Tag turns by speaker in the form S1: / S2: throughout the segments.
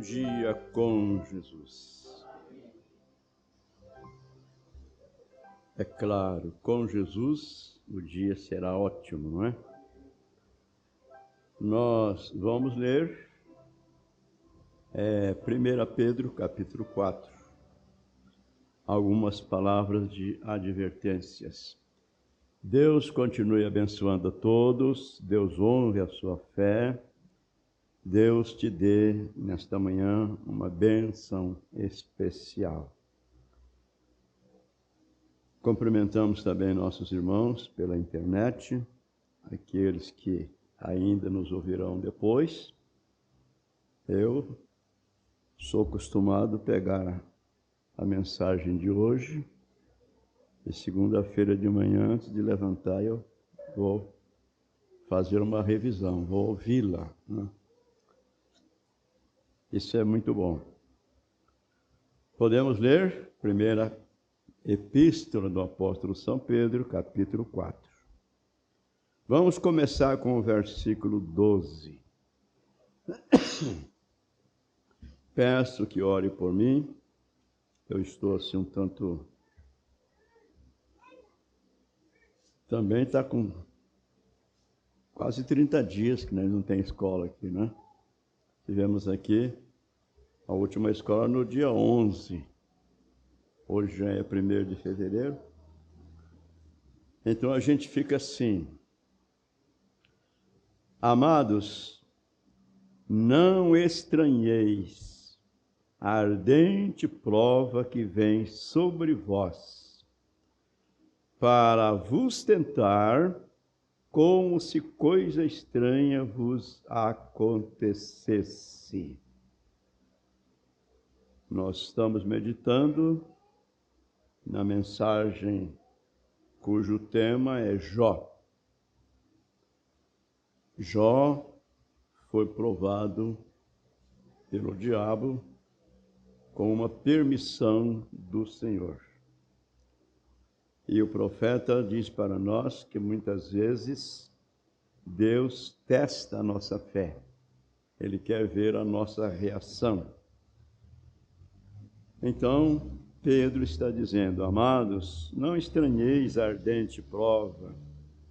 S1: dia com Jesus. É claro, com Jesus o dia será ótimo, não é? Nós vamos ler 1 Pedro, capítulo 4, algumas palavras de advertências. Deus continue abençoando a todos, Deus honre a sua fé, Deus te dê nesta manhã uma bênção especial. Cumprimentamos também nossos irmãos pela internet, aqueles que ainda nos ouvirão depois. Eu sou acostumado a pegar a mensagem de hoje e segunda-feira de manhã, antes de levantar, eu vou fazer uma revisão, vou ouvi-la, né? Isso é muito bom. Podemos ler primeira Epístola do apóstolo São Pedro, capítulo 4. Vamos começar com o versículo 12. Peço que ore por mim. Eu estou assim um tanto... Também está com quase 30 dias que nós não tem escola aqui, né? Tivemos aqui a última escola no dia 11. Hoje já é 1º de fevereiro. Então a gente fica assim. Amados, não estranheis a ardente prova que vem sobre vós, para vos tentar, como se coisa estranha vos acontecesse. Nós estamos meditando na mensagem cujo tema é Jó. Jó foi provado pelo diabo com uma permissão do Senhor. E o profeta diz para nós que muitas vezes Deus testa a nossa fé. Ele quer ver a nossa reação. Então, Pedro está dizendo: amados, não estranheis a ardente prova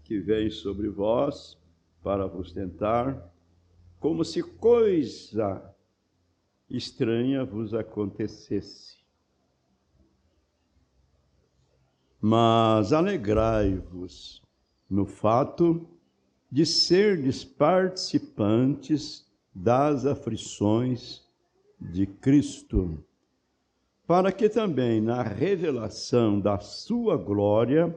S1: que vem sobre vós para vos tentar, como se coisa estranha vos acontecesse. Mas alegrai-vos no fato de serdes participantes das aflições de Cristo, para que também na revelação da sua glória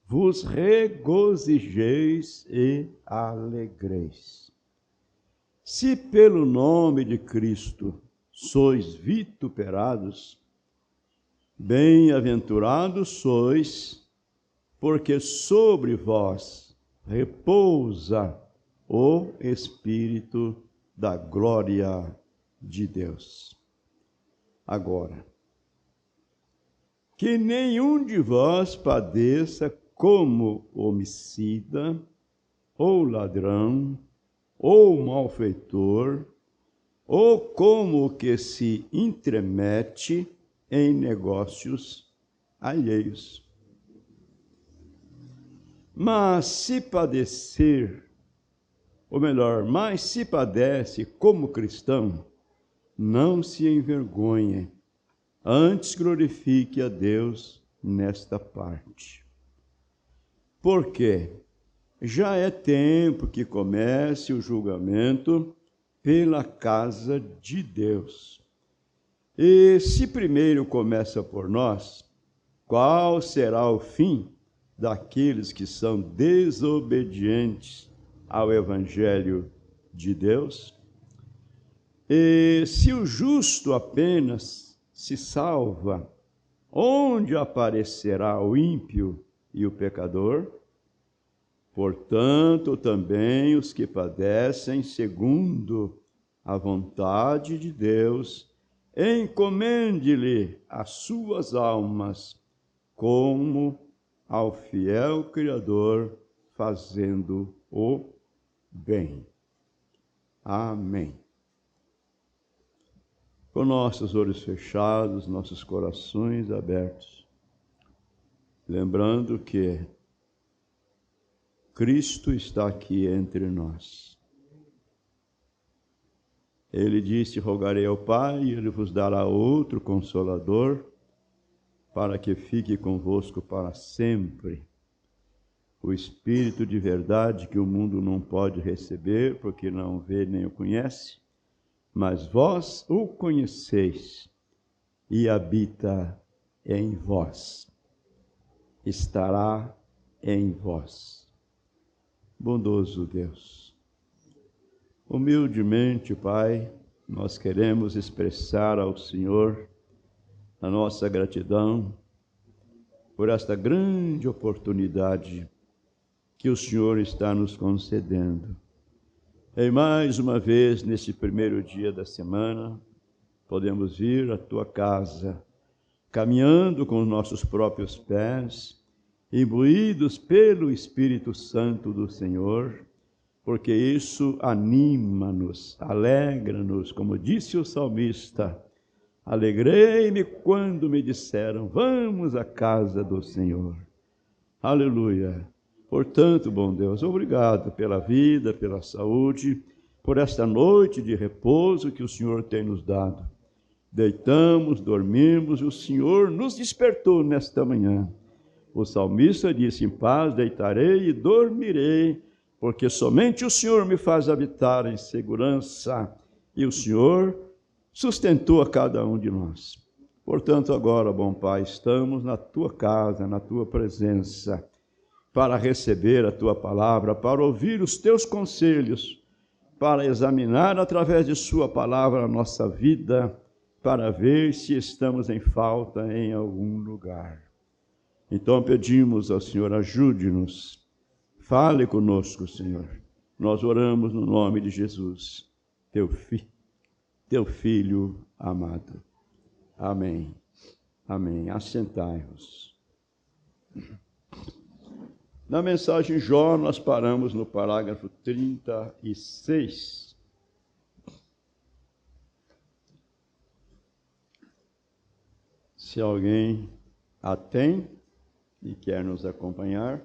S1: vos regozijeis e alegreis. Se pelo nome de Cristo sois vituperados, bem-aventurados sois, porque sobre vós repousa o Espírito da glória de Deus. Agora, que nenhum de vós padeça como homicida, ou ladrão, ou malfeitor, ou como o que se intromete em negócios alheios. Mas se padece como cristão, não se envergonhe, antes glorifique a Deus nesta parte. Porque já é tempo que comece o julgamento pela casa de Deus. E se primeiro começa por nós, qual será o fim daqueles que são desobedientes ao Evangelho de Deus? E se o justo apenas se salva, onde aparecerá o ímpio e o pecador? Portanto, também os que padecem segundo a vontade de Deus, encomende-lhe as suas almas, como ao fiel Criador, fazendo o bem. Amém. com nossos olhos fechados, nossos corações abertos, lembrando que Cristo está aqui entre nós. Ele disse: rogarei ao Pai, e Ele vos dará outro Consolador, para que fique convosco para sempre. O Espírito de verdade que o mundo não pode receber, porque não vê nem o conhece, mas vós o conheceis e habita em vós. Estará em vós. Bondoso Deus, humildemente, Pai, nós queremos expressar ao Senhor a nossa gratidão por esta grande oportunidade que o Senhor está nos concedendo. E mais uma vez, nesse primeiro dia da semana, podemos vir à Tua casa, caminhando com os nossos próprios pés, imbuídos pelo Espírito Santo do Senhor, porque isso anima-nos, alegra-nos, como disse o salmista: alegrei-me quando me disseram, vamos à casa do Senhor. Aleluia. Portanto, bom Deus, obrigado pela vida, pela saúde, por esta noite de repouso que o Senhor tem nos dado. Deitamos, dormimos, e o Senhor nos despertou nesta manhã. O salmista disse: em paz deitarei e dormirei, porque somente o Senhor me faz habitar em segurança, e o Senhor sustentou a cada um de nós. Portanto, agora, bom Pai, estamos na Tua casa, na Tua presença, para receber a Tua palavra, para ouvir os Teus conselhos, para examinar através de Sua palavra a nossa vida, para ver se estamos em falta em algum lugar. Então pedimos ao Senhor, ajude-nos, fale conosco, Senhor. Nós oramos no nome de Jesus, Teu Filho amado. Amém. Amém. Assentai-vos. Na mensagem Jó, nós paramos no parágrafo 36. Se alguém a tem e quer nos acompanhar.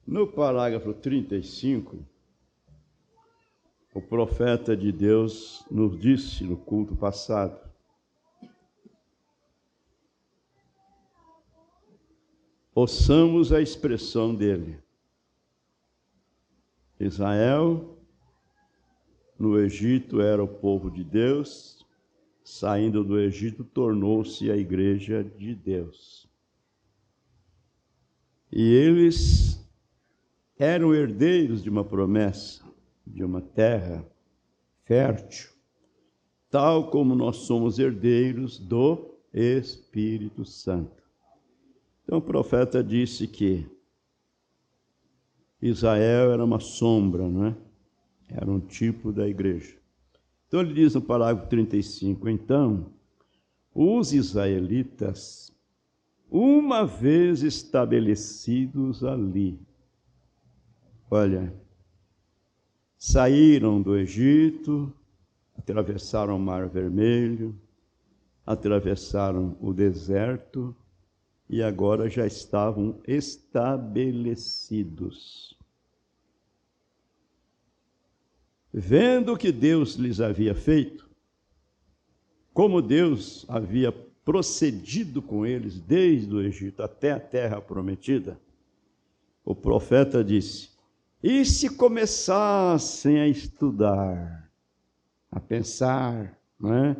S1: No parágrafo 35, o profeta de Deus nos disse no culto passado: ouçamos a expressão dele. Israel, no Egito, era o povo de Deus, saindo do Egito, tornou-se a igreja de Deus. E eles eram herdeiros de uma promessa, de uma terra fértil, tal como nós somos herdeiros do Espírito Santo. Então o profeta disse que Israel era uma sombra, não é? Era um tipo da igreja. Então ele diz no parágrafo 35, então, os israelitas, uma vez estabelecidos ali, olha, saíram do Egito, atravessaram o Mar Vermelho, atravessaram o deserto e agora já estavam estabelecidos. Vendo o que Deus lhes havia feito, como Deus havia procedido com eles desde o Egito até a terra prometida, o profeta disse: e se começassem a estudar, a pensar, não é?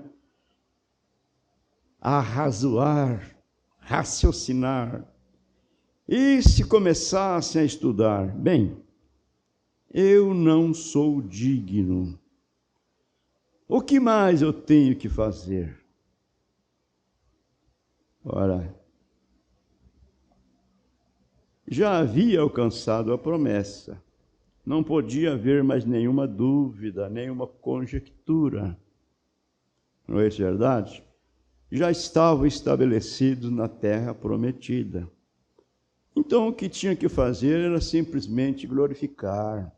S1: A razoar, raciocinar, e se começassem a estudar, bem, eu não sou digno. O que mais eu tenho que fazer? Ora, já havia alcançado a promessa. Não podia haver mais nenhuma dúvida, nenhuma conjectura. Não é isso verdade? já estavam estabelecidos na terra prometida. Então, o que tinha que fazer era simplesmente glorificar,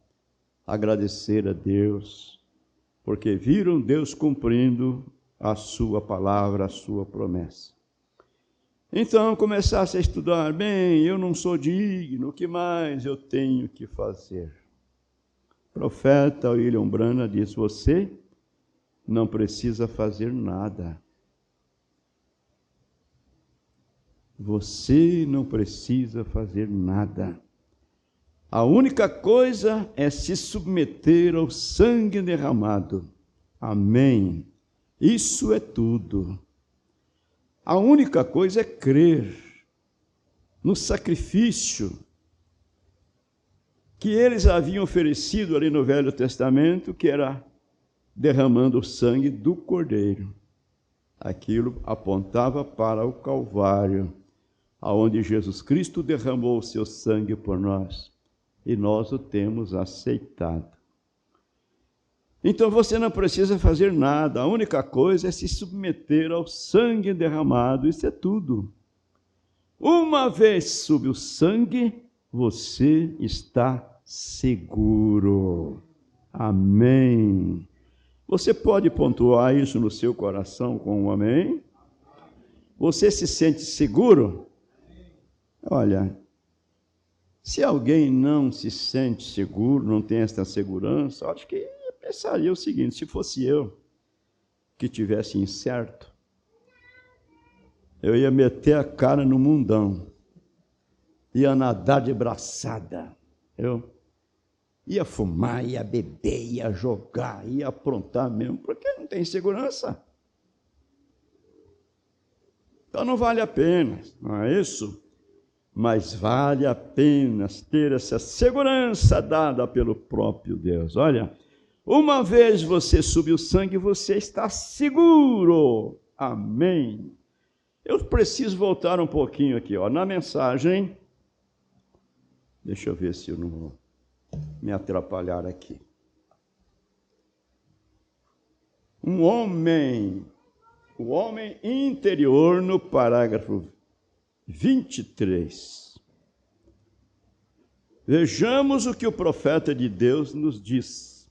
S1: agradecer a Deus, porque viram Deus cumprindo a sua palavra, a sua promessa. Então, começasse a estudar, bem, eu não sou digno, o que mais eu tenho que fazer? O profeta William Branham diz, você não precisa fazer nada. Você não precisa fazer nada. A única coisa é se submeter ao sangue derramado. Amém. Isso é tudo. A única coisa é crer no sacrifício que eles haviam oferecido ali no Velho Testamento, que era derramando o sangue do Cordeiro. Aquilo apontava para o Calvário, aonde Jesus Cristo derramou o seu sangue por nós, e nós o temos aceitado. Então você não precisa fazer nada, a única coisa é se submeter ao sangue derramado, isso é tudo. Uma vez sob o sangue, você está seguro. Amém. Você pode pontuar isso no seu coração com um amém? Você se sente seguro? Olha, se alguém não se sente seguro, não tem esta segurança, acho que eu pensaria o seguinte, se fosse eu que tivesse incerto, eu ia meter a cara no mundão, ia nadar de braçada, eu ia fumar, ia beber, ia jogar, ia aprontar mesmo, porque não tem segurança. Então não vale a pena, não é isso? Mas vale a pena ter essa segurança dada pelo próprio Deus. Olha, uma vez você subiu o sangue, você está seguro. Amém. Eu preciso voltar um pouquinho aqui, ó, na mensagem. Deixa eu ver se eu não vou me atrapalhar aqui. O homem interior, no parágrafo 23. Vejamos o que o profeta de Deus nos diz.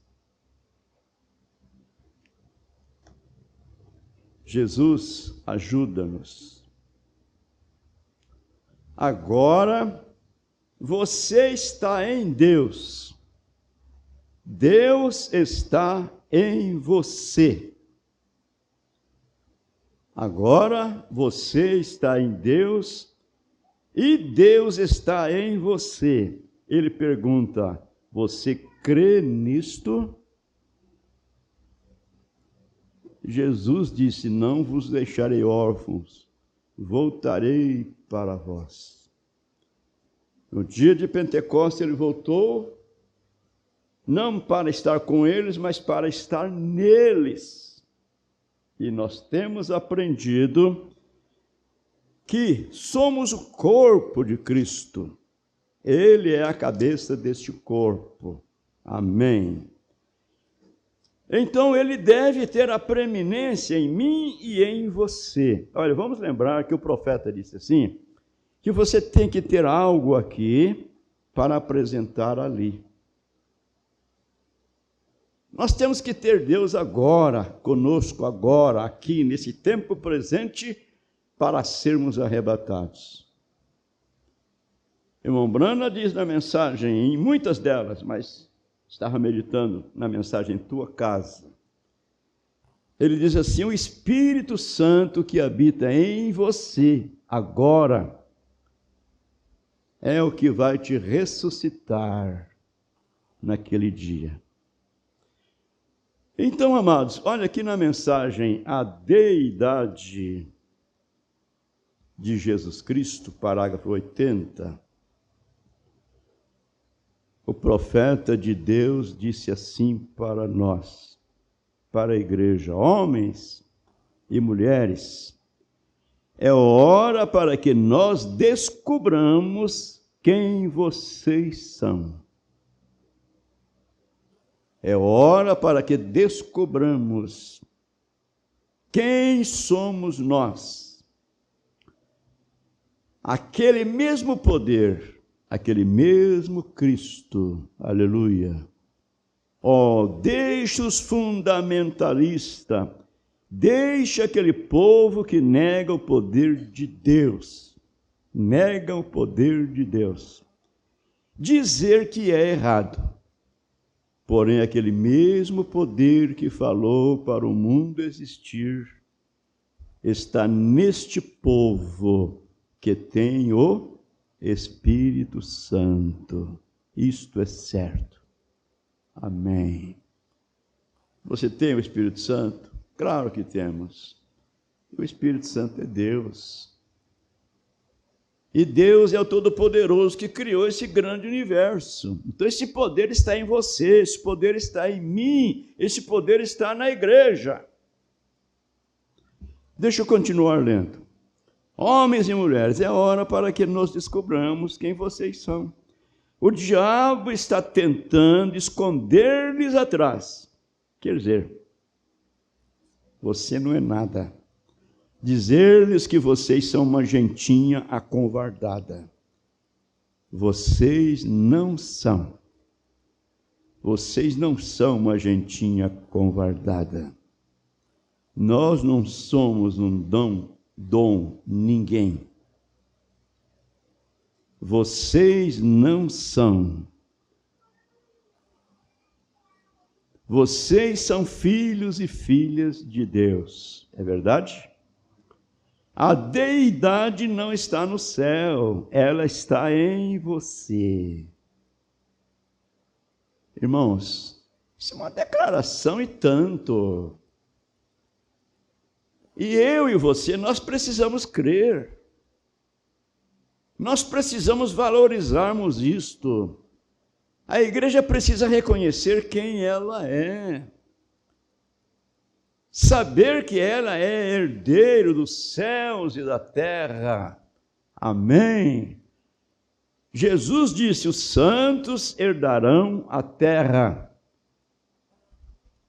S1: Jesus, ajuda-nos. Agora, você está em Deus. Deus está em você. Agora você está em Deus e Deus está em você. Ele pergunta, você crê nisto? Jesus disse, não vos deixarei órfãos, voltarei para vós. No dia de Pentecostes ele voltou, não para estar com eles, mas para estar neles. E nós temos aprendido que somos o corpo de Cristo. Ele é a cabeça deste corpo. Amém. Então, ele deve ter a preeminência em mim e em você. Olha, vamos lembrar que o profeta disse assim, que você tem que ter algo aqui para apresentar ali. Nós temos que ter Deus agora, conosco agora, aqui, nesse tempo presente, para sermos arrebatados. Irmão Branham diz na mensagem, em muitas delas, mas estava meditando na mensagem Tua Casa. Ele diz assim, o Espírito Santo que habita em você agora é o que vai te ressuscitar naquele dia. Então, amados, olha aqui na mensagem a deidade de Jesus Cristo, parágrafo 80. O profeta de Deus disse assim para nós, para a igreja, homens e mulheres, é hora para que nós descubramos quem vocês são. É hora para que descubramos Quem somos nós? Aquele mesmo poder, aquele mesmo Cristo, aleluia. Deixa os fundamentalistas, deixa aquele povo que nega o poder de Deus, nega o poder de Deus, dizer que é errado. Porém, aquele mesmo poder que falou para o mundo existir está neste povo que tem o Espírito Santo. Isto é certo. Amém. Você tem o Espírito Santo? Claro que temos. O Espírito Santo é Deus. E Deus é o Todo-Poderoso que criou esse grande universo. Então esse poder está em você, esse poder está em mim, esse poder está na igreja. Deixa eu continuar lendo. Homens e mulheres, é hora para que nós descobramos quem vocês são. O diabo está tentando esconder-lhes atrás. Quer dizer, você não é nada. Dizer-lhes que vocês são uma gentinha acovardada. Vocês não são. Vocês não são uma gentinha acovardada. Nós não somos um dom ninguém. Vocês não são. Vocês são filhos e filhas de Deus. É verdade? A deidade não está no céu, ela está em você. Irmãos, isso é uma declaração e tanto. E eu e você, nós precisamos crer. Nós precisamos valorizarmos isto. A igreja precisa reconhecer quem ela é. Saber que ela é herdeiro dos céus e da terra. Amém. Jesus disse, os santos herdarão a terra.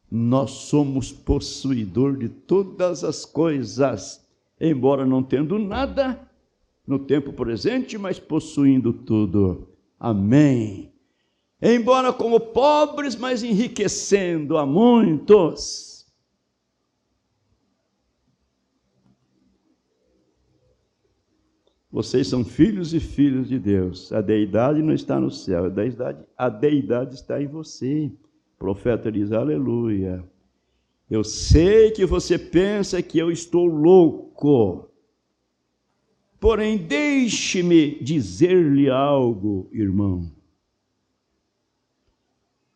S1: Nós somos possuidor de todas as coisas, embora não tendo nada no tempo presente, mas possuindo tudo. Amém. Embora como pobres, mas enriquecendo a muitos. Vocês são filhos e filhas de Deus. A deidade não está no céu, a deidade está em você. O profeta diz, aleluia. Eu sei que você pensa que eu estou louco. Porém, deixe-me dizer-lhe algo, irmão.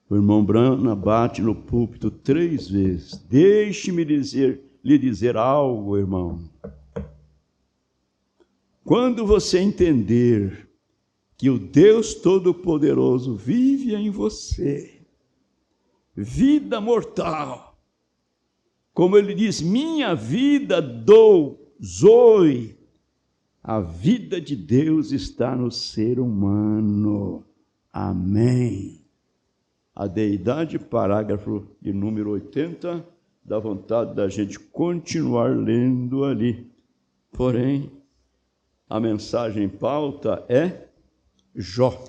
S1: O irmão Brana bate no púlpito 3 vezes. Deixe-me lhe dizer algo, irmão. Quando você entender que o Deus Todo-Poderoso vive em você, vida mortal, como ele diz, minha vida dou, Zoe, a vida de Deus está no ser humano. Amém. A deidade, parágrafo de número 80, dá vontade da gente continuar lendo ali. Porém, a mensagem em pauta é Jó.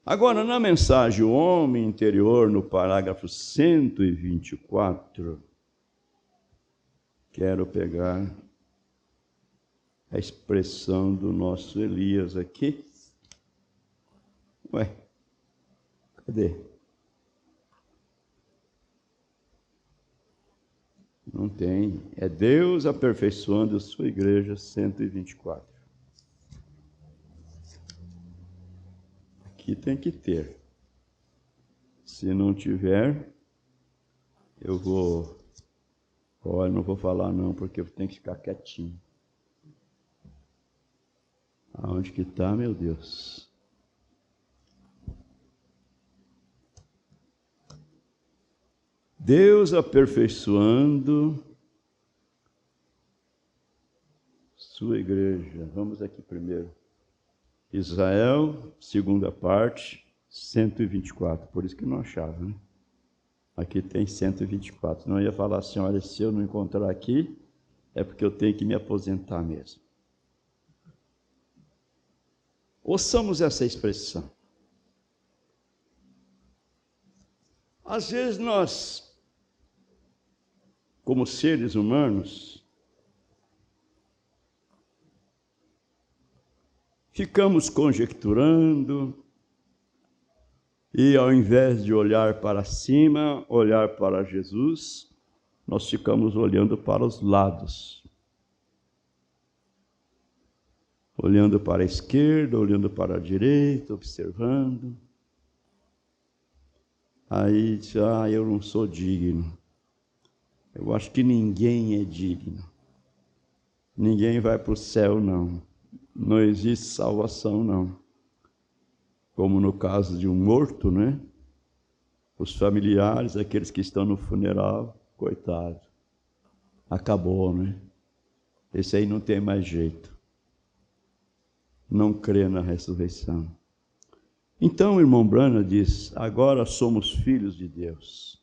S1: Agora, na mensagem O Homem Interior, no parágrafo 124, quero pegar a expressão do nosso Elias aqui. Ué, cadê? Não tem. É Deus aperfeiçoando a sua igreja, 124. Aqui tem que ter. Se não tiver, eu vou... Olha, não vou falar não, porque eu tenho que ficar quietinho. Aonde que está, meu Deus? Deus aperfeiçoando sua igreja. Vamos aqui primeiro. Israel, segunda parte, 124. Por isso que não achava, né? Aqui tem 124. Não ia falar assim, olha, se eu não encontrar aqui, é porque eu tenho que me aposentar mesmo. Ouçamos essa expressão. Às vezes nós, como seres humanos, ficamos conjecturando e, ao invés de olhar para cima, olhar para Jesus, nós ficamos olhando para os lados. Olhando para a esquerda, olhando para a direita, observando. Aí diz, eu não sou digno. Eu acho que ninguém é digno. Ninguém vai para o céu, não. Não existe salvação, não. Como no caso de um morto, né? Os familiares, aqueles que estão no funeral, coitado. Acabou, né? Esse aí não tem mais jeito. Não crê na ressurreição. Então, o irmão Branham diz, agora somos filhos de Deus.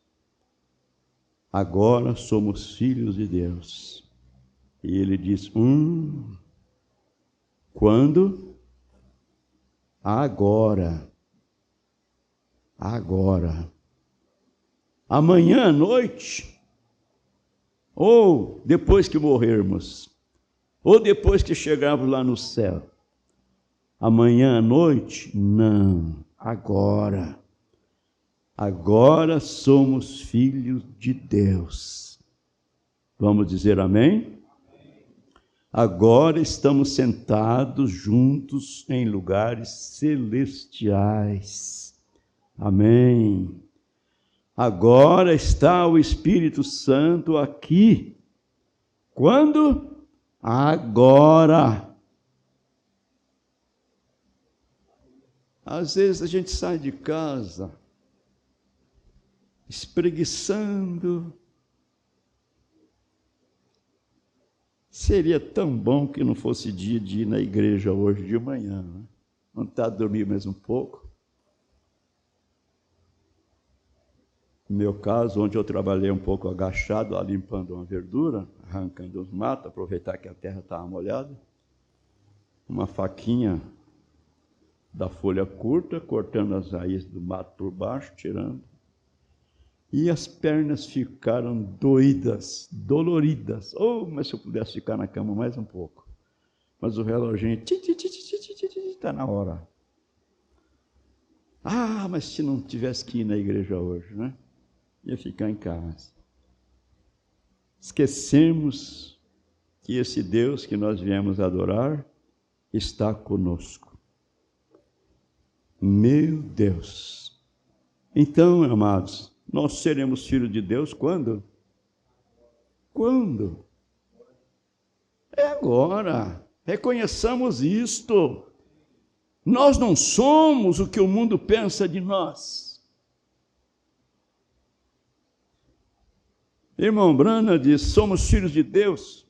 S1: Agora somos filhos de Deus. E ele diz, quando? Agora. Agora. Amanhã à noite, ou depois que morrermos, ou depois que chegarmos lá no céu. Amanhã à noite? Não, agora. Agora somos filhos de Deus. Vamos dizer amém? Agora estamos sentados juntos em lugares celestiais. Amém. Agora está o Espírito Santo aqui. Quando? Agora. Às vezes a gente sai de casa espreguiçando. Seria tão bom que não fosse dia de ir na igreja hoje de manhã, né? Não está a dormir mais um pouco. No meu caso, onde eu trabalhei um pouco agachado, lá limpando uma verdura, arrancando os matos, aproveitar que a terra estava molhada, uma faquinha da folha curta, cortando as raízes do mato por baixo, tirando. E as pernas ficaram doidas, doloridas. Mas se eu pudesse ficar na cama mais um pouco. Mas o reloginho, está na hora. Mas se não tivesse que ir na igreja hoje, né? Ia ficar em casa. Esquecemos que esse Deus que nós viemos adorar está conosco. Meu Deus! Então, amados, nós seremos filhos de Deus quando? Quando? É agora. Reconheçamos isto. Nós não somos o que o mundo pensa de nós. Irmão Branham diz, somos filhos de Deus.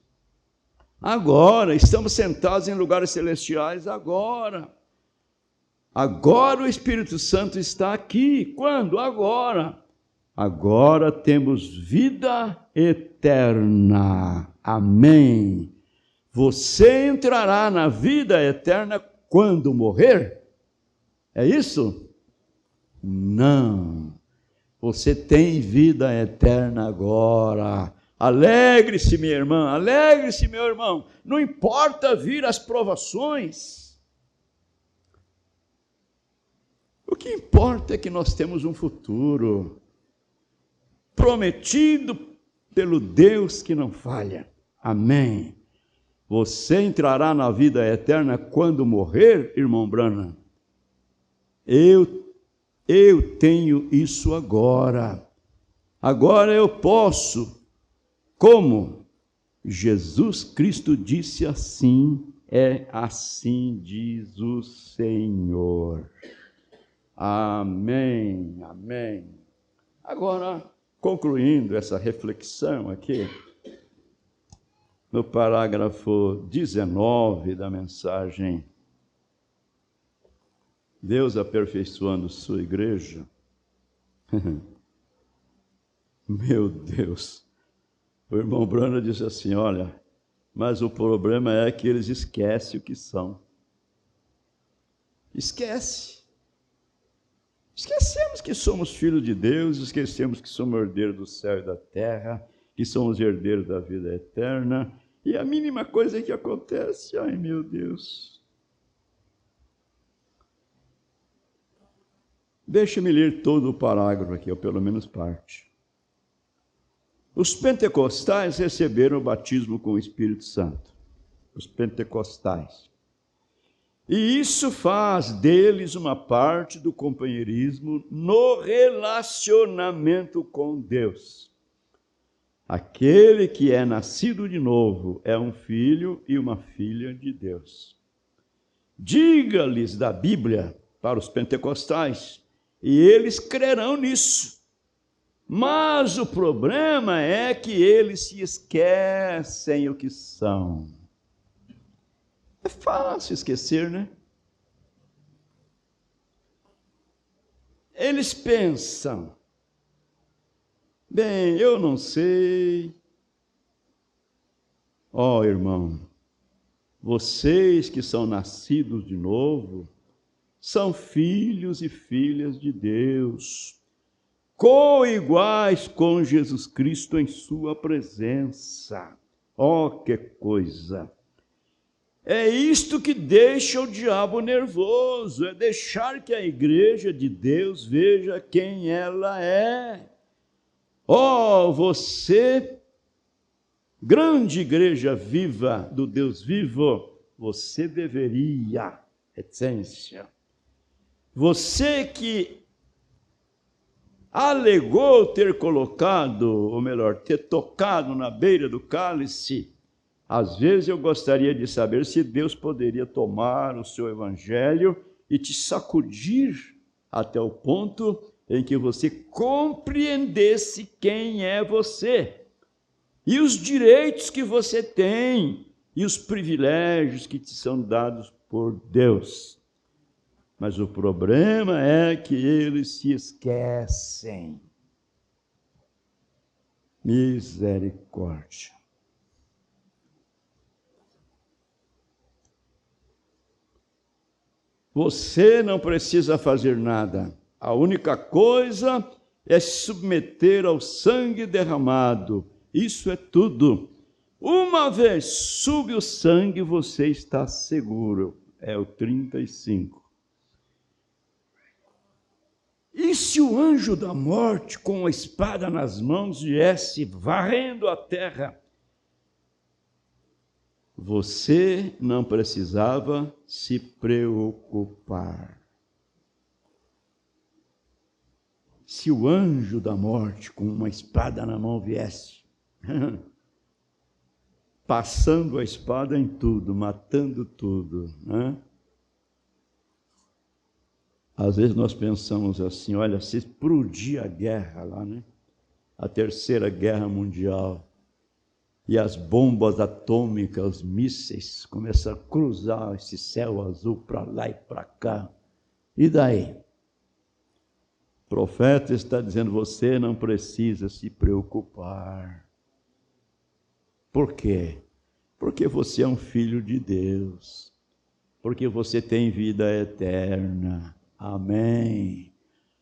S1: Agora, estamos sentados em lugares celestiais agora. Agora o Espírito Santo está aqui. Quando? Agora. Agora temos vida eterna. Amém. Você entrará na vida eterna quando morrer? É isso? Não. Você tem vida eterna agora. Alegre-se, minha irmã. Alegre-se, meu irmão. Não importa vir as provações. O que importa é que nós temos um futuro prometido pelo Deus que não falha. Amém. Você entrará na vida eterna quando morrer, irmão Branham? Eu tenho isso agora. Agora eu posso. Como? Jesus Cristo disse assim, é assim diz o Senhor. Amém, amém. Agora, concluindo essa reflexão aqui, no parágrafo 19 da mensagem, Deus aperfeiçoando sua igreja, Meu Deus. O irmão Brana disse assim, olha, mas o problema é que eles esquecem o que são. Esquecemos que somos filhos de Deus, esquecemos que somos herdeiros do céu e da terra, que somos herdeiros da vida eterna, e a mínima coisa que acontece, ai meu Deus. Deixa-me ler todo o parágrafo aqui, ou pelo menos parte. Os pentecostais receberam o batismo com o Espírito Santo. Os pentecostais. E isso faz deles uma parte do companheirismo no relacionamento com Deus. Aquele que é nascido de novo é um filho e uma filha de Deus. Diga-lhes da Bíblia para os pentecostais, e eles crerão nisso. Mas o problema é que eles se esquecem o que são. É fácil esquecer, né? Eles pensam, bem, eu não sei. Ó, irmão, vocês que são nascidos de novo, são filhos e filhas de Deus, coiguais com Jesus Cristo em sua presença. Ó, que coisa! É isto que deixa o diabo nervoso, é deixar que a igreja de Deus veja quem ela é. Ó, você, grande igreja viva do Deus vivo, você deveria, essência, você que alegou ter colocado, ou melhor, ter tocado na beira do cálice, às vezes eu gostaria de saber se Deus poderia tomar o seu evangelho e te sacudir até o ponto em que você compreendesse quem é você e os direitos que você tem e os privilégios que te são dados por Deus. Mas o problema é que eles se esquecem. Misericórdia. Você não precisa fazer nada. A única coisa é se submeter ao sangue derramado. Isso é tudo. Uma vez sube o sangue, você está seguro. É o 35. E se o anjo da morte, com a espada nas mãos, viesse varrendo a terra, você não precisava se preocupar. Se o anjo da morte, com uma espada na mão, viesse, passando a espada em tudo, matando tudo, né? Às vezes nós pensamos assim, olha, se explodir a guerra lá, né? A Terceira Guerra Mundial, e as bombas atômicas, os mísseis, começam a cruzar esse céu azul para lá e para cá. E daí? O profeta está dizendo, você não precisa se preocupar. Por quê? Porque você é um filho de Deus. Porque você tem vida eterna. Amém.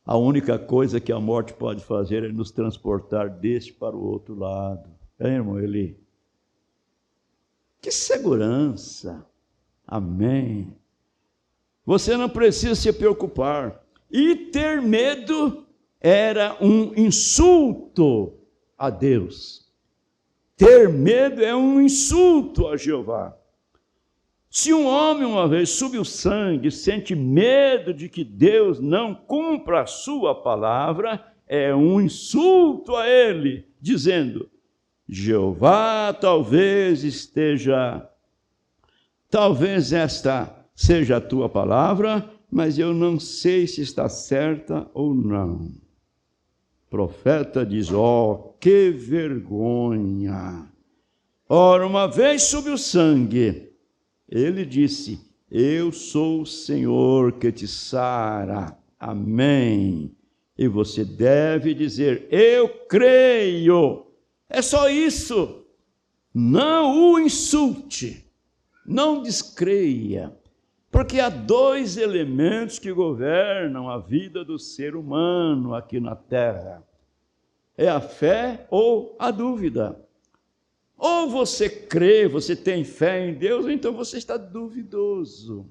S1: A única coisa que a morte pode fazer é nos transportar deste para o outro lado. Irmão Eli? Que segurança. Amém. Você não precisa se preocupar. E ter medo era um insulto a Deus. Ter medo é um insulto a Jeová. Se um homem uma vez subiu sangue, sente medo de que Deus não cumpra a sua palavra, é um insulto a ele, dizendo, Jeová talvez esta seja a tua palavra, mas eu não sei se está certa ou não. O profeta diz, ó, que vergonha! Ora, uma vez subiu sangue, ele disse, eu sou o Senhor que te sara. Amém. E você deve dizer: eu creio. É só isso. Não o insulte, não descreia, porque há dois elementos que governam a vida do ser humano aqui na terra: é a fé ou a dúvida. Ou você crê, você tem fé em Deus, ou então você está duvidoso.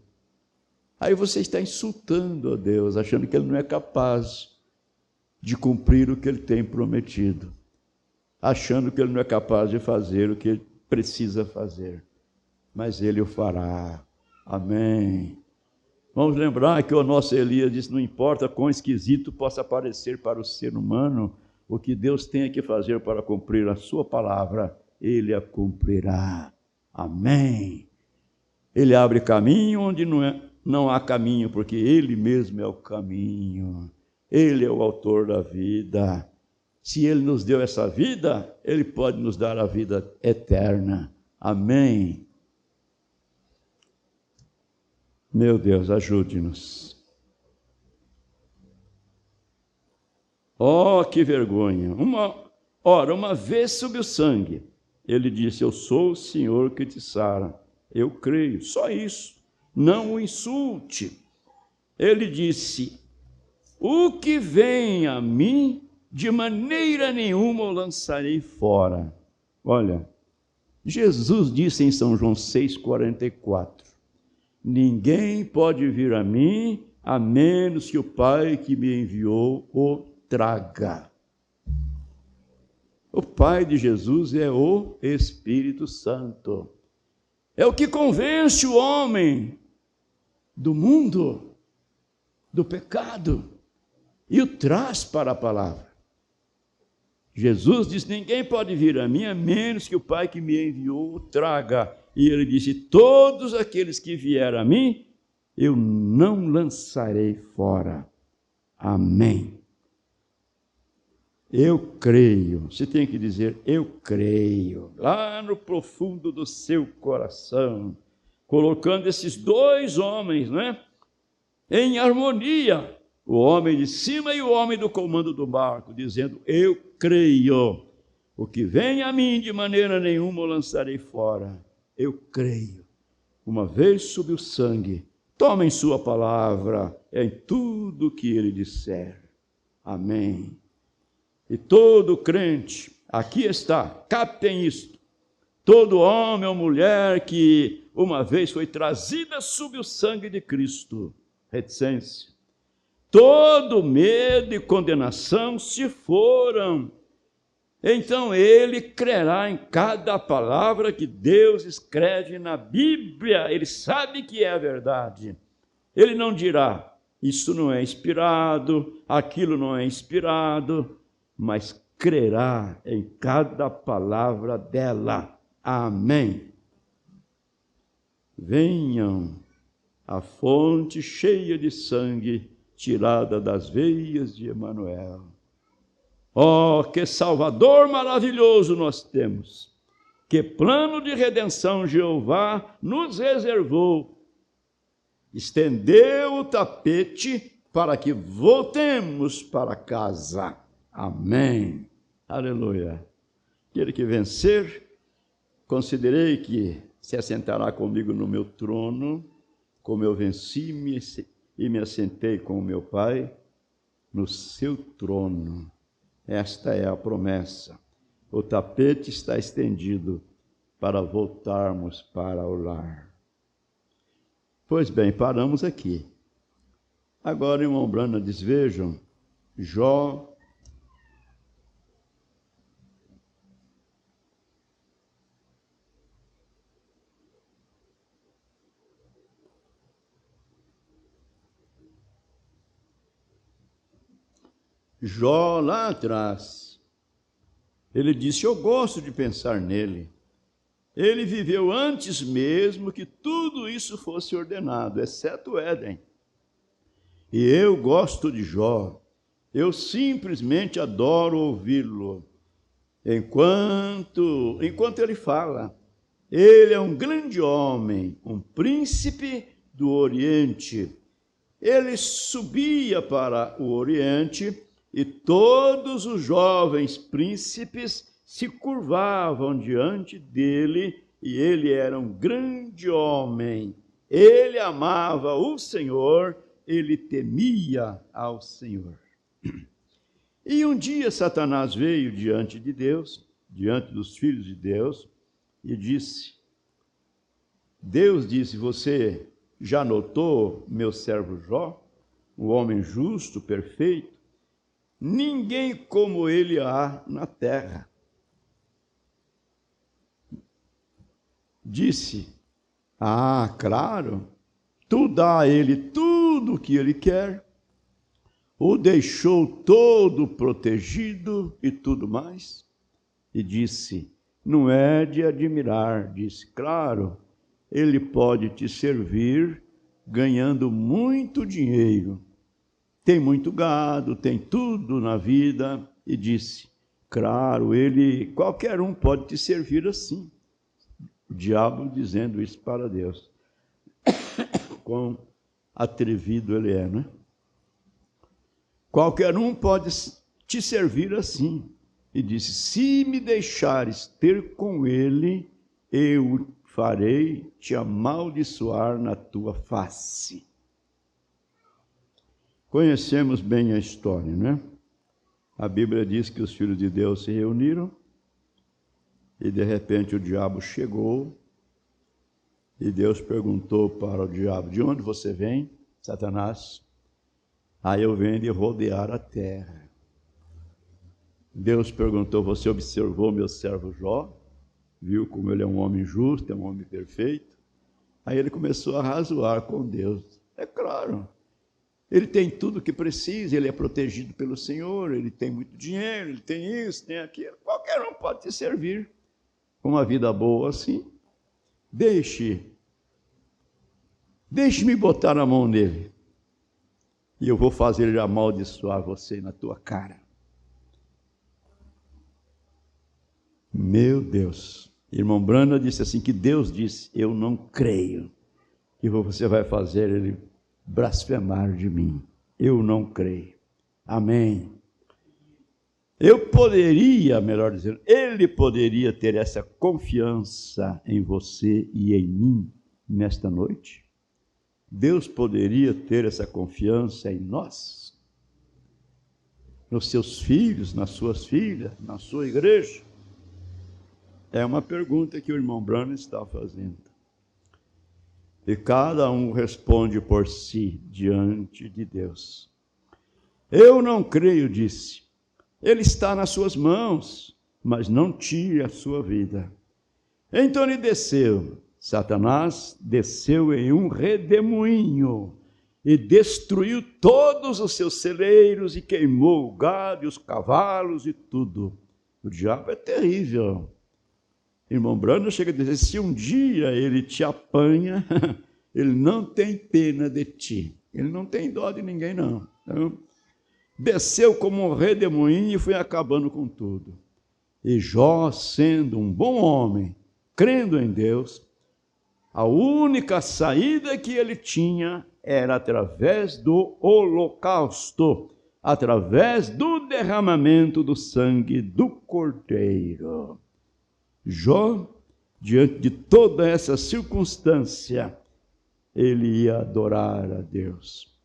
S1: Aí você está insultando a Deus, achando que Ele não é capaz de cumprir o que Ele tem prometido, achando que Ele não é capaz de fazer o que Ele precisa fazer, mas Ele o fará. Amém. Vamos lembrar que o nosso Elias disse: não importa quão esquisito possa parecer para o ser humano, o que Deus tem que fazer para cumprir a sua palavra, Ele a cumprirá. Amém. Ele abre caminho onde não há caminho, porque Ele mesmo é o caminho. Ele é o autor da vida. Se Ele nos deu essa vida, Ele pode nos dar a vida eterna. Amém. Meu Deus, ajude-nos. Oh, que vergonha. Uma vez sob o sangue, Ele disse: eu sou o Senhor que te sara. Eu creio, só isso. Não o insulte. Ele disse: o que vem a mim, de maneira nenhuma o lançarei fora. Olha, Jesus disse em São João 6,44: ninguém pode vir a mim, a menos que o Pai que me enviou o traga. O Pai de Jesus é o Espírito Santo. É o que convence o homem do mundo, do pecado, e o traz para a palavra. Jesus disse: ninguém pode vir a mim, a menos que o Pai que me enviou o traga. E Ele disse: todos aqueles que vieram a mim, eu não lançarei fora. Amém. Eu creio. Você tem que dizer: eu creio, lá no profundo do seu coração, colocando esses dois homens, não é, em harmonia, o homem de cima e o homem do comando do barco, dizendo: eu creio, o que vem a mim de maneira nenhuma o lançarei fora. Eu creio. Uma vez sob o sangue, tomem sua palavra em tudo que Ele disser. Amém. E todo crente, aqui está, captem isto, todo homem ou mulher que uma vez foi trazida sob o sangue de Cristo, reticência, todo medo e condenação se foram. Então ele crerá em cada palavra que Deus escreve na Bíblia. Ele sabe que é a verdade. Ele não dirá: isso não é inspirado, aquilo não é inspirado, mas crerá em cada palavra dela. Amém. Venham à fonte cheia de sangue, tirada das veias de Emanuel. Oh, que Salvador maravilhoso nós temos! Que plano de redenção Jeová nos reservou! Estendeu o tapete para que voltemos para casa. Amém. Aleluia. Aquele que vencer, considerei que se assentará comigo no meu trono, como eu venci e me assentei com o meu Pai no seu trono. Esta é a promessa. O tapete está estendido para voltarmos para o lar. Pois bem, paramos aqui. Agora, irmão Brana, vejam, Jó lá atrás, ele disse: eu gosto de pensar nele. Ele viveu antes mesmo que tudo isso fosse ordenado, exceto o Éden. E eu gosto de Jó. Eu simplesmente adoro ouvi-lo. Enquanto ele fala, ele é um grande homem, um príncipe do Oriente. Ele subia para o Oriente e todos os jovens príncipes se curvavam diante dele, e ele era um grande homem. Ele amava o Senhor, ele temia ao Senhor. E um dia Satanás veio diante de Deus, diante dos filhos de Deus, e disse: Deus disse, você já notou meu servo Jó, um homem justo, perfeito? Ninguém como ele há na terra. Disse: claro, tu dá a ele tudo o que ele quer, o deixou todo protegido e tudo mais. E disse: não é de admirar. Disse: claro, ele pode te servir ganhando muito dinheiro. Tem muito gado, tem tudo na vida. E disse: claro, qualquer um pode te servir assim. O diabo dizendo isso para Deus. Quão atrevido ele é, né? Qualquer um pode te servir assim. E disse: se me deixares ter com ele, eu farei te amaldiçoar na tua face. Conhecemos bem a história, né? A Bíblia diz que os filhos de Deus se reuniram, e de repente o diabo chegou, e Deus perguntou para o diabo: de onde você vem, Satanás? Aí eu venho de rodear a terra. Deus perguntou: você observou meu servo Jó? Viu como ele é um homem justo, é um homem perfeito? Aí ele começou a razoar com Deus. É claro, ele tem tudo o que precisa, ele é protegido pelo Senhor, ele tem muito dinheiro, ele tem isso, tem aquilo. Qualquer um pode te servir com uma vida boa assim. Deixe-me botar na mão dele, e eu vou fazer ele amaldiçoar você na tua cara. Meu Deus. Irmão Branham disse assim, que Deus disse: eu não creio que você vai fazer ele blasfemar de mim. Eu não creio. Amém. Eu poderia, melhor dizendo, ele poderia ter essa confiança em você e em mim nesta noite? Deus poderia ter essa confiança em nós? Nos seus filhos, nas suas filhas, na sua igreja? É uma pergunta que o irmão Branham está fazendo. E cada um responde por si diante de Deus. Eu não creio, disse. Ele está nas suas mãos, mas não tire a sua vida. Então ele desceu. Satanás desceu em um redemoinho e destruiu todos os seus celeiros e queimou o gado e os cavalos e tudo. O diabo é terrível. Irmão Branham chega a dizer: se um dia ele te apanha, ele não tem pena de ti. Ele não tem dó de ninguém, não. Então, desceu como um redemoinho e foi acabando com tudo. E Jó, sendo um bom homem, crendo em Deus, a única saída que ele tinha era através do holocausto, através do derramamento do sangue do Cordeiro. Jó, diante de toda essa circunstância, ele ia adorar a Deus.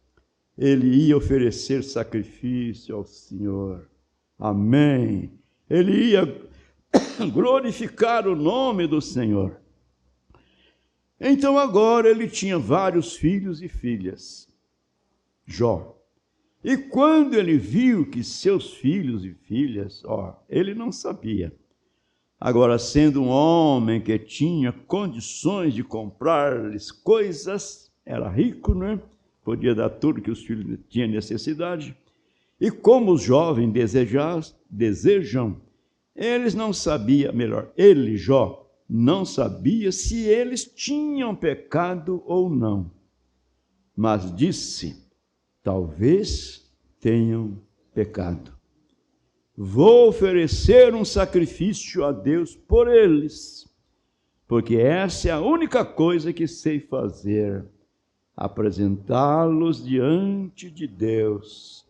S1: Ele ia oferecer sacrifício ao Senhor. Amém. Ele ia glorificar o nome do Senhor. Então agora ele tinha vários filhos e filhas, Jó. E quando ele viu que seus filhos e filhas, ele não sabia. Agora, sendo um homem que tinha condições de comprar-lhes coisas, era rico, né? Podia dar tudo que os filhos tinham necessidade. E como os jovens desejam, eles não sabiam, ele, Jó, não sabia se eles tinham pecado ou não. Mas disse: talvez tenham pecado. Vou oferecer um sacrifício a Deus por eles, porque essa é a única coisa que sei fazer, apresentá-los diante de Deus.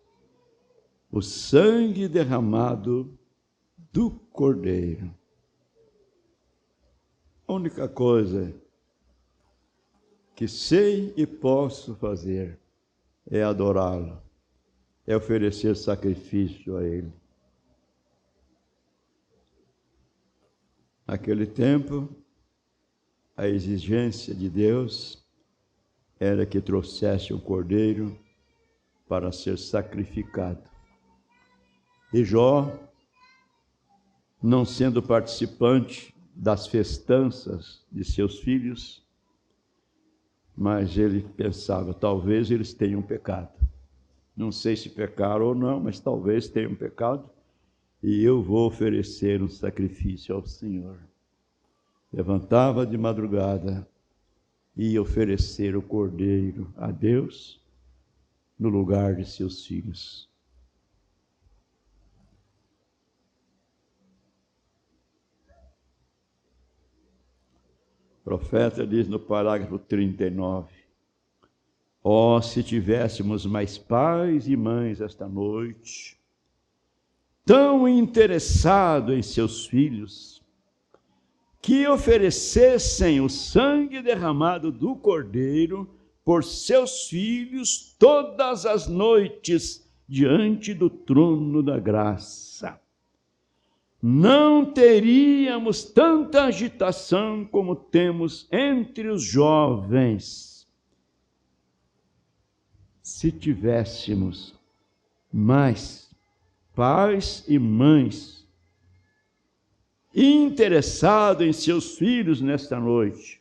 S1: o sangue derramado do Cordeiro. A única coisa que sei e posso fazer é adorá-lo, é oferecer sacrifício a Ele. Naquele tempo, a exigência de Deus era que trouxesse o cordeiro para ser sacrificado. E Jó, não sendo participante das festanças de seus filhos, mas ele pensava, talvez eles tenham pecado. Não sei se pecaram ou não, mas talvez tenham pecado, e eu vou oferecer um sacrifício ao Senhor. Levantava de madrugada e ia oferecer o cordeiro a Deus no lugar de seus filhos. O profeta diz no parágrafo 39, ó, se tivéssemos mais pais e mães esta noite, tão interessados em seus filhos, que oferecessem o sangue derramado do Cordeiro por seus filhos todas as noites diante do trono da graça. Não teríamos tanta agitação como temos entre os jovens. Se tivéssemos mais pais e mães interessados em seus filhos nesta noite,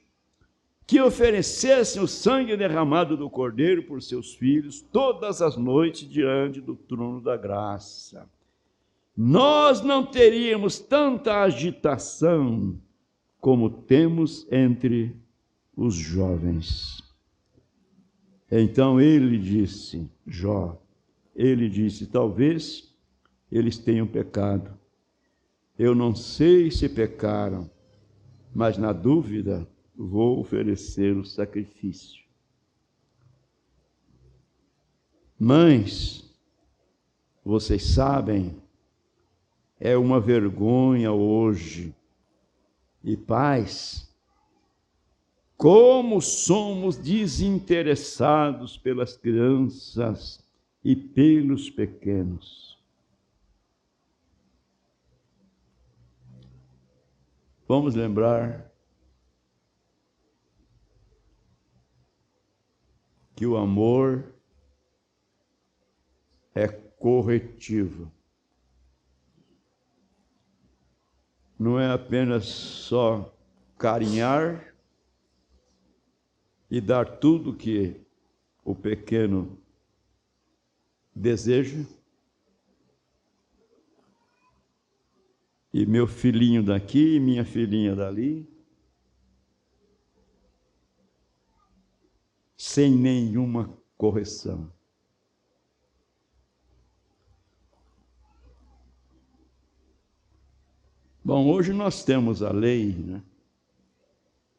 S1: que oferecessem o sangue derramado do Cordeiro por seus filhos todas as noites diante do trono da graça, nós não teríamos tanta agitação como temos entre os jovens. Então ele disse, Jó, ele disse, talvez eles tenham pecado. Eu não sei se pecaram, mas na dúvida vou oferecer o sacrifício. Mães, vocês sabem, é uma vergonha hoje. E pais, como somos desinteressados pelas crianças e pelos pequenos. Vamos lembrar que o amor é corretivo. Não é apenas só carinhar e dar tudo que o pequeno deseja. E meu filhinho daqui, minha filhinha dali, sem nenhuma correção. Bom, hoje nós temos a lei, né?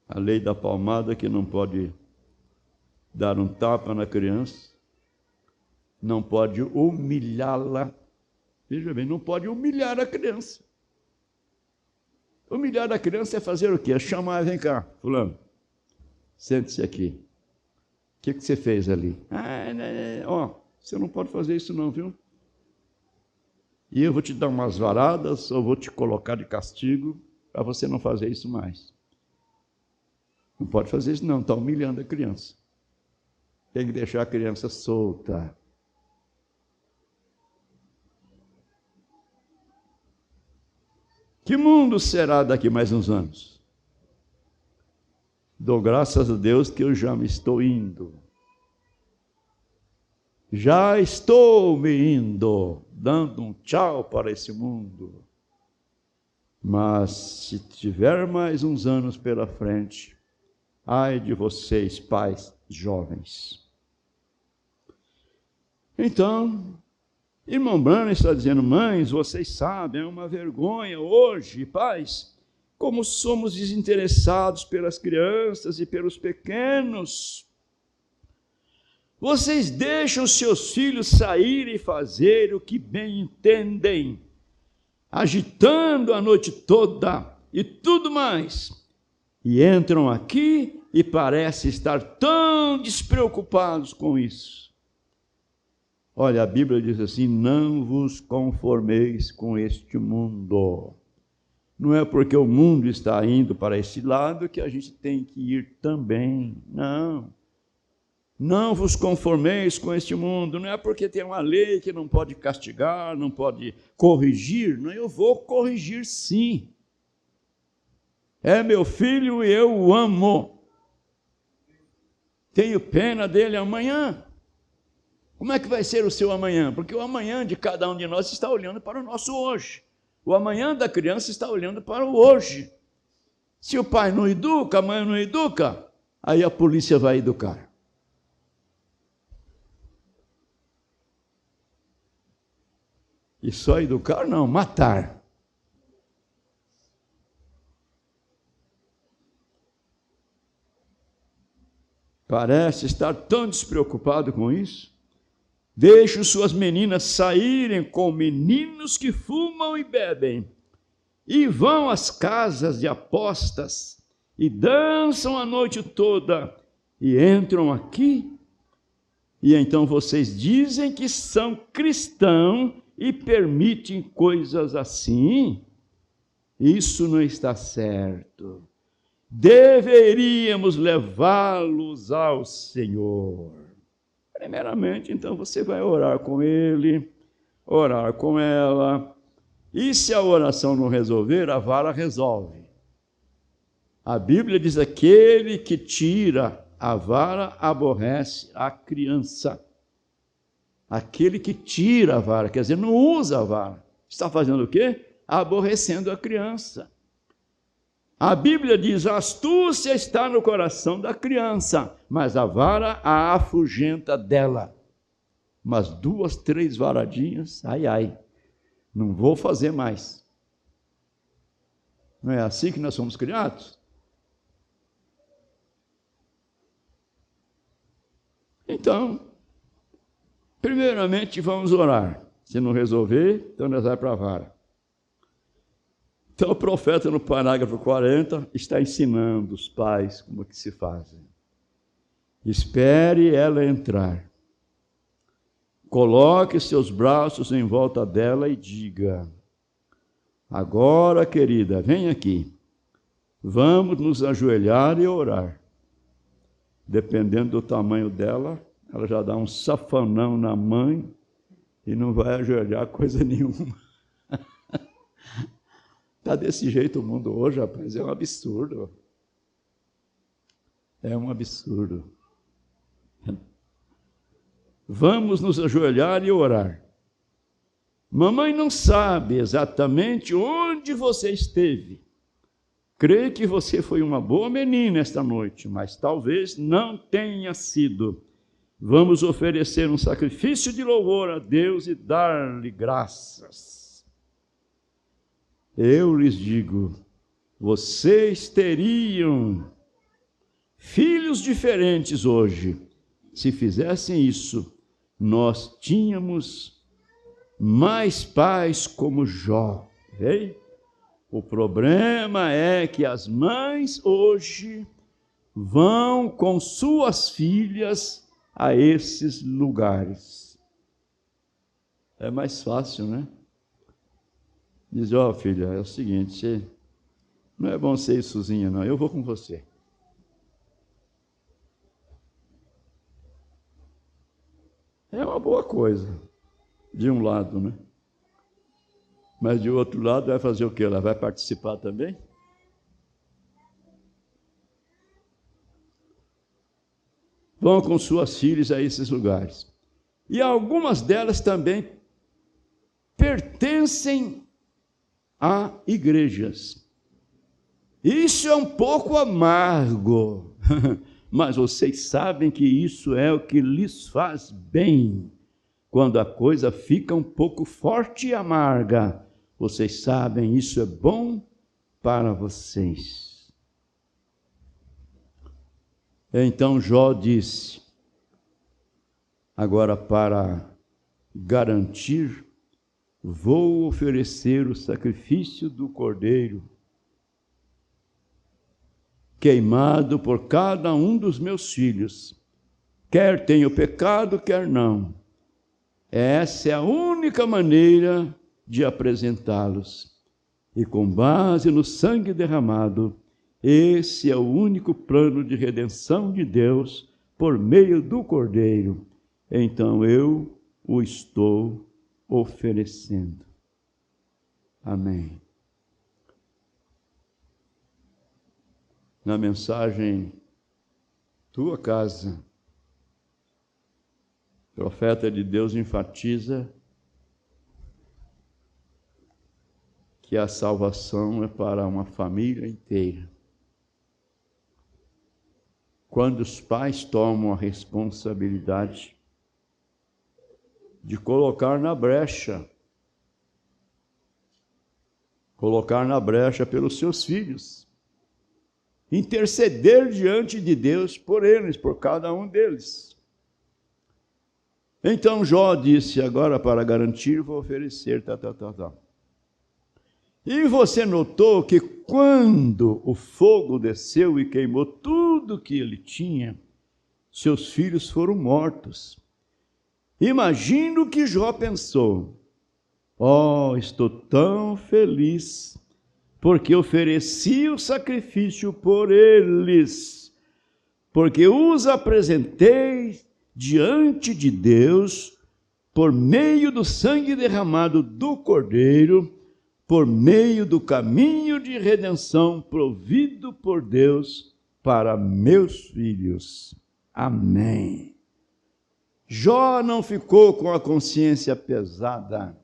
S1: A lei da palmada, que não pode dar um tapa na criança, não pode humilhá-la. Veja bem, não pode humilhar a criança. Humilhar a criança é fazer o quê? É chamar, vem cá, fulano, sente-se aqui. O que você fez ali? Você não pode fazer isso não, viu? E eu vou te dar umas varadas, ou vou te colocar de castigo, para você não fazer isso mais. Não pode fazer isso não, está humilhando a criança. Tem que deixar a criança solta. Que mundo será daqui mais uns anos? Dou graças a Deus que eu já me estou indo. Já estou me indo, dando um tchau para esse mundo. Mas se tiver mais uns anos pela frente, ai de vocês, pais jovens. Então, irmão Branham está dizendo, mães, vocês sabem, é uma vergonha hoje, pais, como somos desinteressados pelas crianças e pelos pequenos. Vocês deixam seus filhos sair e fazer o que bem entendem, agitando a noite toda e tudo mais. E entram aqui e parecem estar tão despreocupados com isso. Olha, a Bíblia diz assim: não vos conformeis com este mundo. Não é porque o mundo está indo para esse lado que a gente tem que ir também. Não. Não vos conformeis com este mundo. Não é porque tem uma lei que não pode castigar, não pode corrigir. Não, eu vou corrigir sim. É meu filho e eu o amo. Tenho pena dele amanhã. Como é que vai ser o seu amanhã? Porque o amanhã de cada um de nós está olhando para o nosso hoje. O amanhã da criança está olhando para o hoje. Se o pai não educa, a mãe não educa, aí a polícia vai educar. E só educar não, matar. Parece estar tão despreocupado com isso. Deixam suas meninas saírem com meninos que fumam e bebem, e vão às casas de apostas, e dançam a noite toda, e entram aqui, e então vocês dizem que são cristãos e permitem coisas assim. Isso não está certo. Deveríamos levá-los ao Senhor. Primeiramente, então, você vai orar com ele, orar com ela, e se a oração não resolver, a vara resolve. A Bíblia diz: aquele que tira a vara aborrece a criança. Aquele que tira a vara, quer dizer, não usa a vara, está fazendo o quê? Aborrecendo a criança. A Bíblia diz: a astúcia está no coração da criança, mas a vara a afugenta dela. Mas 2, 3 varadinhas, ai, ai, não vou fazer mais. Não é assim que nós somos criados? Então, primeiramente vamos orar. Se não resolver, então nós vamos para a vara. Então o profeta, no parágrafo 40, está ensinando os pais como que se fazem. Espere ela entrar. Coloque seus braços em volta dela e diga: agora, querida, vem aqui. Vamos nos ajoelhar e orar. Dependendo do tamanho dela, ela já dá um safanão na mãe e não vai ajoelhar coisa nenhuma. Está desse jeito o mundo hoje, rapaz, é um absurdo. É um absurdo. Vamos nos ajoelhar e orar. Mamãe não sabe exatamente onde você esteve. Creio que você foi uma boa menina esta noite, mas talvez não tenha sido. Vamos oferecer um sacrifício de louvor a Deus e dar-lhe graças. Eu lhes digo, vocês teriam filhos diferentes hoje. Se fizessem isso, nós tínhamos mais pais como Jó. Vê? O problema é que as mães hoje vão com suas filhas a esses lugares. É mais fácil, né? Diz: ó, filha, é o seguinte, não é bom você ir sozinha, não, eu vou com você. É uma boa coisa, de um lado, né? Mas de outro lado vai fazer o quê? Ela vai participar também? Vão com suas filhas a esses lugares. E algumas delas também pertencem a igrejas. Isso é um pouco amargo, mas vocês sabem que isso é o que lhes faz bem. Quando a coisa fica um pouco forte e amarga, vocês sabem, isso é bom para vocês. Então Jó disse: Agora, para garantir, vou oferecer o sacrifício do cordeiro, queimado por cada um dos meus filhos, quer tenha o pecado, quer não. Essa é a única maneira de apresentá-los. E com base no sangue derramado, esse é o único plano de redenção de Deus por meio do Cordeiro. Então eu o estou oferecendo. Amém. Na mensagem Tua Casa, o profeta de Deus enfatiza que a salvação é para uma família inteira. Quando os pais tomam a responsabilidade de colocar na brecha pelos seus filhos, interceder diante de Deus por eles, por cada um deles. Então Jó disse, agora para garantir vou oferecer, E você notou que quando o fogo desceu e queimou tudo que ele tinha, seus filhos foram mortos. Imagino que Jó pensou, estou tão feliz, porque ofereci o sacrifício por eles, porque os apresentei diante de Deus, por meio do sangue derramado do Cordeiro, por meio do caminho de redenção provido por Deus para meus filhos. Amém. Jó não ficou com a consciência pesada,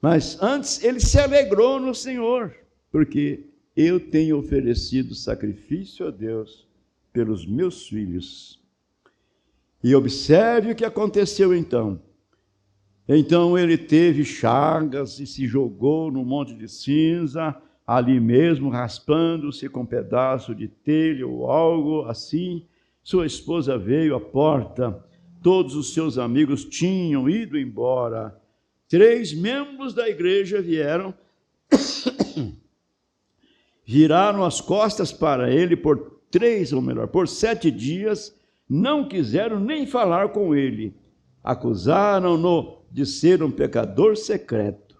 S1: mas antes ele se alegrou no Senhor, porque eu tenho oferecido sacrifício a Deus pelos meus filhos. E observe o que aconteceu então. Então ele teve chagas e se jogou num monte de cinza, ali mesmo, raspando-se com um pedaço de telha ou algo assim. Sua esposa veio à porta, todos os seus amigos tinham ido embora. 3 membros da igreja viraram as costas para ele por 7 dias, não quiseram nem falar com ele. Acusaram-no de ser um pecador secreto.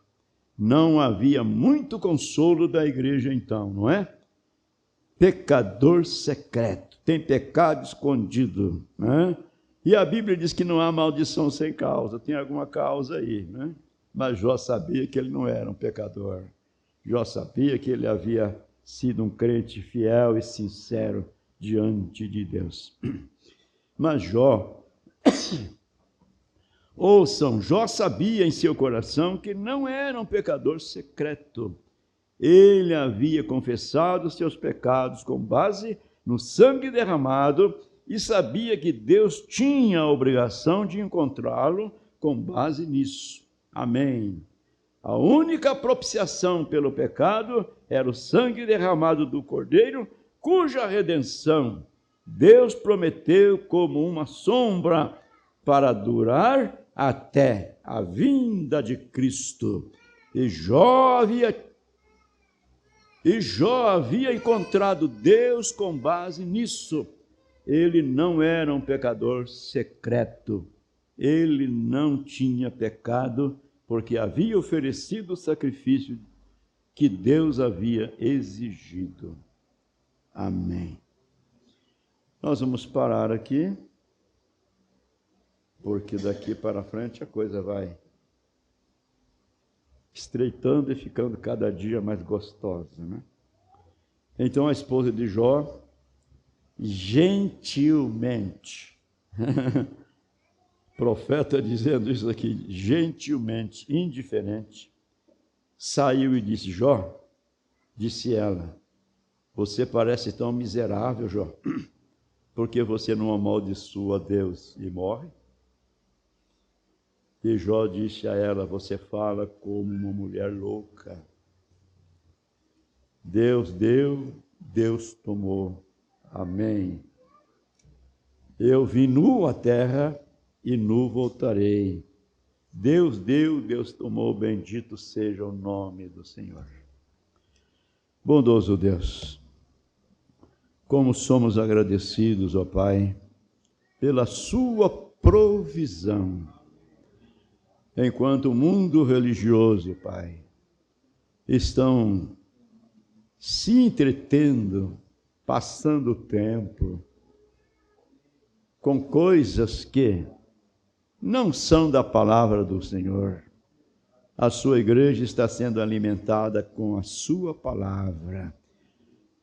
S1: Não havia muito consolo da igreja então, não é? Pecador secreto, tem pecado escondido, né? E a Bíblia diz que não há maldição sem causa, tem alguma causa aí, né? Mas Jó sabia que ele não era um pecador. Jó sabia que ele havia sido um crente fiel e sincero diante de Deus. Mas Jó, ouçam, Jó sabia em seu coração que não era um pecador secreto. Ele havia confessado seus pecados com base no sangue derramado e sabia que Deus tinha a obrigação de encontrá-lo com base nisso. Amém. A única propiciação pelo pecado era o sangue derramado do Cordeiro, cuja redenção Deus prometeu como uma sombra para durar até a vinda de Cristo. E Jó havia encontrado Deus com base nisso. Ele não era um pecador secreto. Ele não tinha pecado, porque havia oferecido o sacrifício que Deus havia exigido. Amém. Nós vamos parar aqui, porque daqui para frente a coisa vai estreitando e ficando cada dia mais gostosa, né? Então a esposa de Jó, gentilmente, profeta dizendo isso aqui, gentilmente, indiferente, saiu e disse, Jó, disse ela, você parece tão miserável, Jó, porque você não amaldiçoa Deus e morre? E Jó disse a ela, você fala como uma mulher louca. Deus deu, Deus tomou. Amém. Eu vim nu à terra e nu voltarei. Deus deu, Deus tomou, bendito seja o nome do Senhor. Bondoso Deus, como somos agradecidos, ó Pai, pela sua provisão. Enquanto o mundo religioso, Pai, estão se entretendo, passando o tempo com coisas que não são da palavra do Senhor. A sua igreja está sendo alimentada com a sua palavra.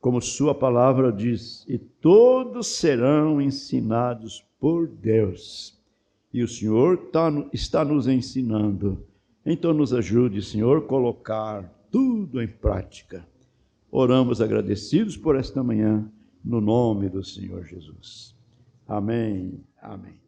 S1: Como sua palavra diz, e todos serão ensinados por Deus. E o Senhor está nos ensinando. Então nos ajude, Senhor, a colocar tudo em prática. Oramos agradecidos por esta manhã, no nome do Senhor Jesus. Amém. Amém.